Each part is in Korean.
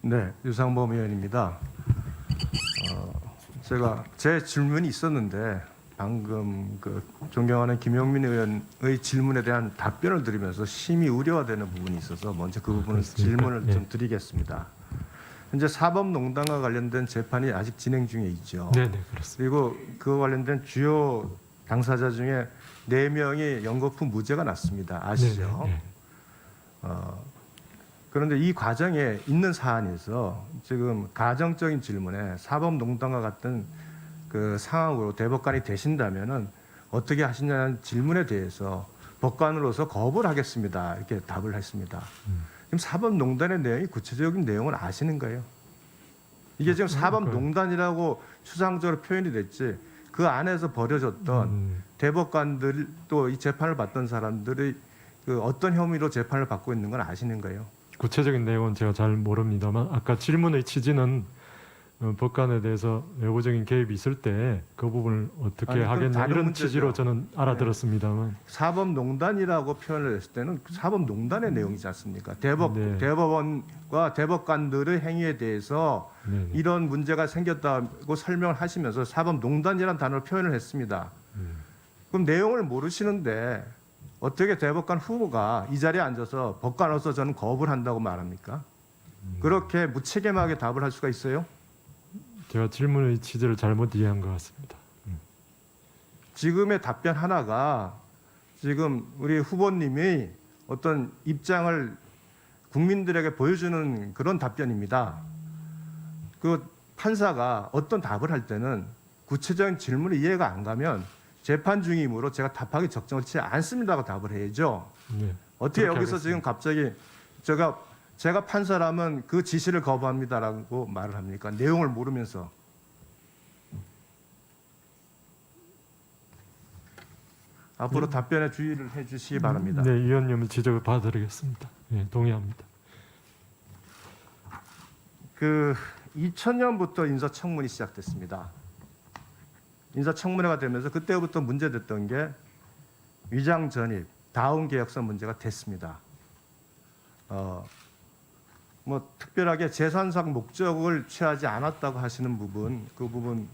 네, 유상범 의원입니다. 제가 제 질문이 있었는데 방금 그 존경하는 김용민 의원의 질문에 대한 답변을 드리면서 심히 우려가 되는 부분이 있어서 먼저 그 부분을 그렇습니까? 질문을 예. 좀 드리겠습니다. 현재 사법농단과 관련된 재판이 아직 진행 중에 있죠. 네, 그렇습니다. 그리고 그 관련된 주요 당사자 중에 4명이 연거푸 무죄가 났습니다. 아시죠? 네. 그런데 이 과정에 있는 사안에서 지금 가정적인 질문에 사법농단과 같은 그 상황으로 대법관이 되신다면은 어떻게 하시냐는 질문에 대해서 법관으로서 거부를 하겠습니다. 이렇게 답을 했습니다. 지금 사법농단의 내용이 구체적인 내용은 아시는가요? 이게 지금 사법농단이라고 추상적으로 표현이 됐지 그 안에서 벌어졌던 대법관들 또 이 재판을 받던 사람들이 그 어떤 혐의로 재판을 받고 있는 건 아시는가요? 구체적인 내용은 제가 잘 모릅니다만 아까 질문의 취지는 법관에 대해서 외부적인 개입이 있을 때 그 부분을 어떻게 아니, 그건 하겠냐 다른 이런 문제죠. 취지로 저는 알아들었습니다만 사법농단이라고 표현을 했을 때는 사법농단의 내용이지 않습니까? 네. 대법원과 대법관들의 행위에 대해서 네. 이런 문제가 생겼다고 설명을 하시면서 사법농단이라는 단어를 표현을 했습니다. 그럼 내용을 모르시는데 어떻게 대법관 후보가 이 자리에 앉아서 법관으로서 저는 거부를 한다고 말합니까? 그렇게 무책임하게 답을 할 수가 있어요? 제가 질문의 취지를 잘못 이해한 것 같습니다. 지금의 답변 하나가 지금 우리 후보님이 어떤 입장을 국민들에게 보여주는 그런 답변입니다. 그 판사가 어떤 답을 할 때는 구체적인 질문이 이해가 안 가면 재판 중이므로 제가 답하기 적절치 않습니다고 답을 해야죠. 네. 어떻게 그렇게 여기서 하겠습니다. 지금 갑자기 제가 판사라면 그 지시를 거부합니다라고 말을 합니까? 내용을 모르면서. 앞으로 답변에 주의를 해주시기 바랍니다. 네, 위원님의 지적을 받아드리겠습니다. 네, 동의합니다. 그 2000년부터 인사청문이 시작됐습니다. 인사청문회가 되면서 그때부터 문제됐던 게 위장 전입, 다운 계약서 문제가 됐습니다. 뭐 특별하게 재산상 목적을 취하지 않았다고 하시는 부분, 그 부분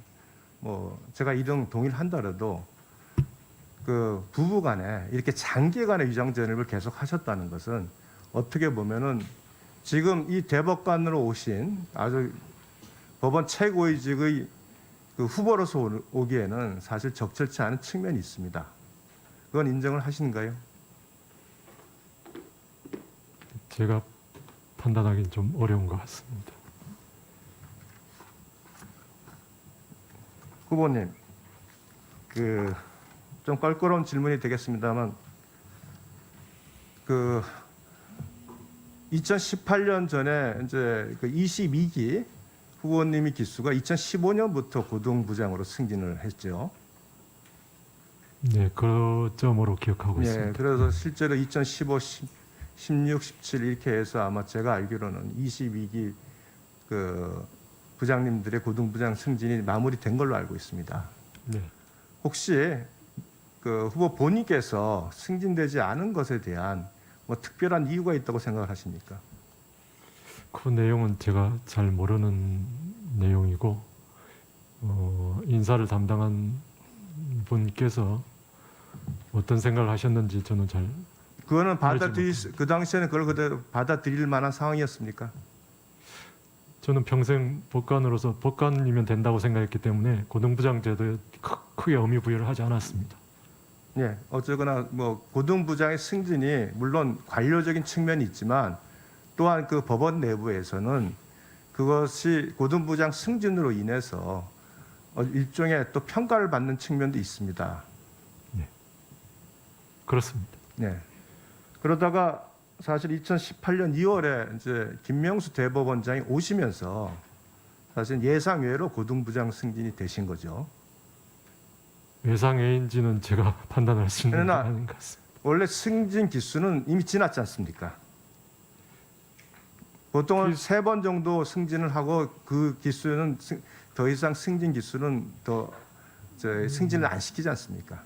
뭐 제가 이등 동의를 한다라도 그 부부간에 이렇게 장기간의 위장 전입을 계속 하셨다는 것은 어떻게 보면은 지금 이 대법관으로 오신 아주 법원 최고위직의 그 후보로서 오기에는 사실 적절치 않은 측면이 있습니다. 그건 인정을 하시는가요? 제가 판단하기는 좀 어려운 것 같습니다. 후보님, 그 좀 껄끄러운 질문이 되겠습니다만, 그 2018년 전에 이제 그 22기 후보님이 기수가 2015년부터 고등부장으로 승진을 했죠. 네, 그 점으로 기억하고 예, 있습니다. 그래서 실제로 2015, 16, 17 이렇게 해서 아마 제가 알기로는 22기 그 부장님들의 고등부장 승진이 마무리된 걸로 알고 있습니다. 네. 혹시 그 후보 본인께서 승진되지 않은 것에 대한 뭐 특별한 이유가 있다고 생각을 하십니까? 그 내용은 제가 잘 모르는 내용이고 인사를 담당한 분께서 어떤 생각을 하셨는지 저는 잘 그거는 알지 그 당시에는 그걸 그대로 받아들일 만한 상황이었습니까? 저는 평생 법관으로서 법관이면 된다고 생각했기 때문에 고등부장 제도에 크게 의미 부여를 하지 않았습니다. 예, 어쨌거나 뭐 고등부장의 승진이 물론 관료적인 측면이 있지만 또한 그 법원 내부에서는 그것이 고등부장 승진으로 인해서 일종의 또 평가를 받는 측면도 있습니다. 그렇습니다. 네. 그러다가 사실 2018년 2월에 이제 김명수 대법원장이 오시면서 사실 예상외로 고등부장 승진이 되신 거죠. 예상외인지는 제가 판단할 수 있는 게 그러나 아닌 것 같습니다. 원래 승진 기수는 이미 지났지 않습니까? 보통은 3번 정도 승진을 하고 그 기수는 더 이상 승진 기수는 더 승진을 안 시키지 않습니까?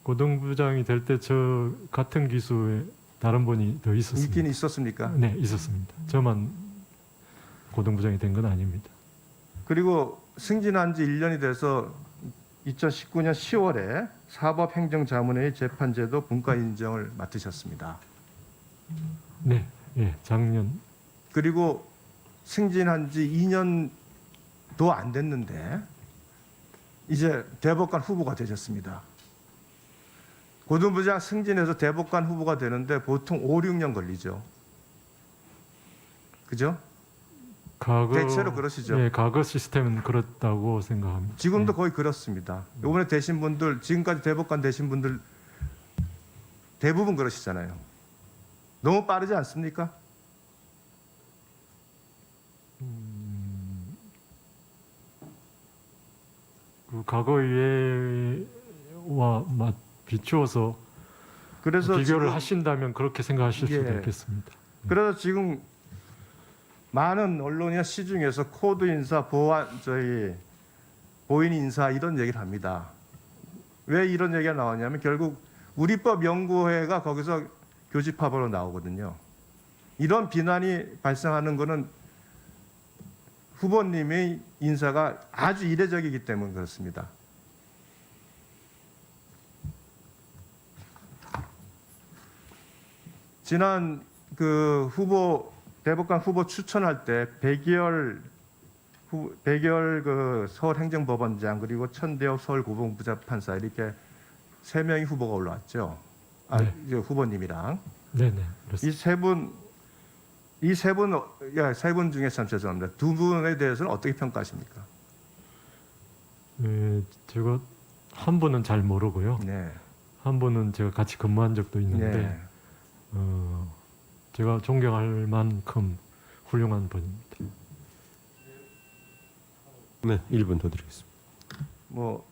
고등부장이 될 때 저 같은 기수에 다른 분이 더 있었습니다. 있긴 있었습니까? 네, 있었습니다. 저만 고등부장이 된 건 아닙니다. 그리고 승진한 지 1년이 돼서 2019년 10월에 사법행정자문회의 재판제도 분과 인정을 맡으셨습니다. 네, 예, 작년 그리고 승진한 지 2년도 안 됐는데 이제 대법관 후보가 되셨습니다. 고등부장 승진해서 대법관 후보가 되는데 보통 5, 6년 걸리죠. 그죠? 과거 대체로 그러시죠. 예, 과거 시스템은 그렇다고 생각합니다. 지금도 거의 그렇습니다. 이번에 되신 분들, 지금까지 대법관 되신 분들 대부분 그러시잖아요. 너무 빠르지 않습니까? 그 과거에와 비추어서 그래서 비교를 지금, 하신다면 그렇게 생각하실 수도 예. 있겠습니다. 그래서 지금 많은 언론이나 시중에서 코드 인사, 보인 인사 이런 얘기를 합니다. 왜 이런 얘기가 나왔냐면 결국 우리법 연구회가 거기서 교집합으로 나오거든요. 이런 비난이 발생하는 것은 후보님의 인사가 아주 이례적이기 때문에 그렇습니다. 지난 그 대법관 후보 추천할 때 백이열 그 서울행정법원장 그리고 천대엽 서울고등부장판사 이렇게 3명의 후보가 올라왔죠. 네. 이제 후보님이랑 네네, 그렇습니다. 이 세 분 중에 참 죄송합니다. 두 분에 대해서는 어떻게 평가하십니까? 제가 한 분은 잘 모르고요. 네. 한 분은 제가 같이 근무한 적도 있는데 네. 제가 존경할 만큼 훌륭한 분입니다. 네, 1분 더 드리겠습니다. 뭐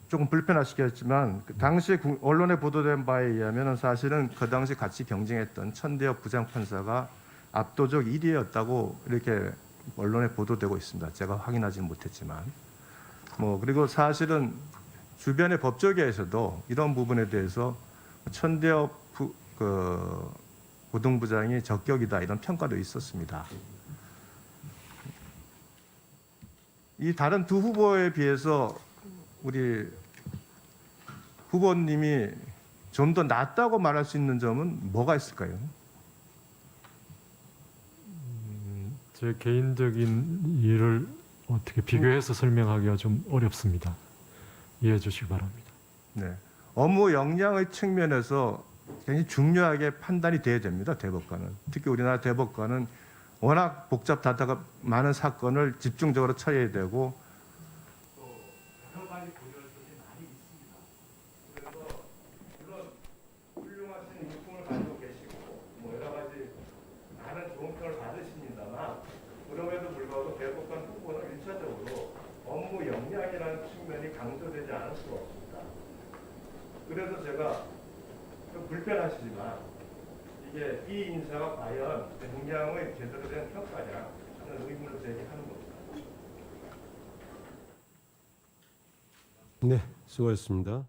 조금 불편하시겠지만 그 당시 언론에 보도된 바에 의하면 사실은 그 당시 같이 경쟁했던 천대엽 부장판사가 압도적 1위였다고 이렇게 언론에 보도되고 있습니다. 제가 확인하지는 못했지만 그리고 사실은 주변의 법조계에서도 이런 부분에 대해서 천대엽 고등부장이 적격이다 이런 평가도 있었습니다. 이 다른 두 후보에 비해서 우리 후보님이 좀 더 낫다고 말할 수 있는 점은 뭐가 있을까요? 제 개인적인 일을 어떻게 비교해서 설명하기가 좀 어렵습니다. 이해해 주시기 바랍니다. 네. 업무 역량의 측면에서 굉장히 중요하게 판단이 돼야 됩니다. 대법관은. 특히 우리나라 대법관은 워낙 복잡하다가 많은 사건을 집중적으로 처리해야 되고 여러 가지 고려할 것이 많이 있습니다. 그래서 물론 훌륭하신 유품을 가지고 계시고 여러 가지 많은 좋은 평을 받으십니다만 그럼에도 불구하고 대법관 후보는 1차적으로 업무 역량이라는 측면이 강조되지 않을 수가 없습니다. 그래서 제가 좀 불편하시지만 이게 이 인사가 과연 역량의 제대로 된 평가냐 하는 의문을 제기하는 겁니다. 네, 수고하셨습니다.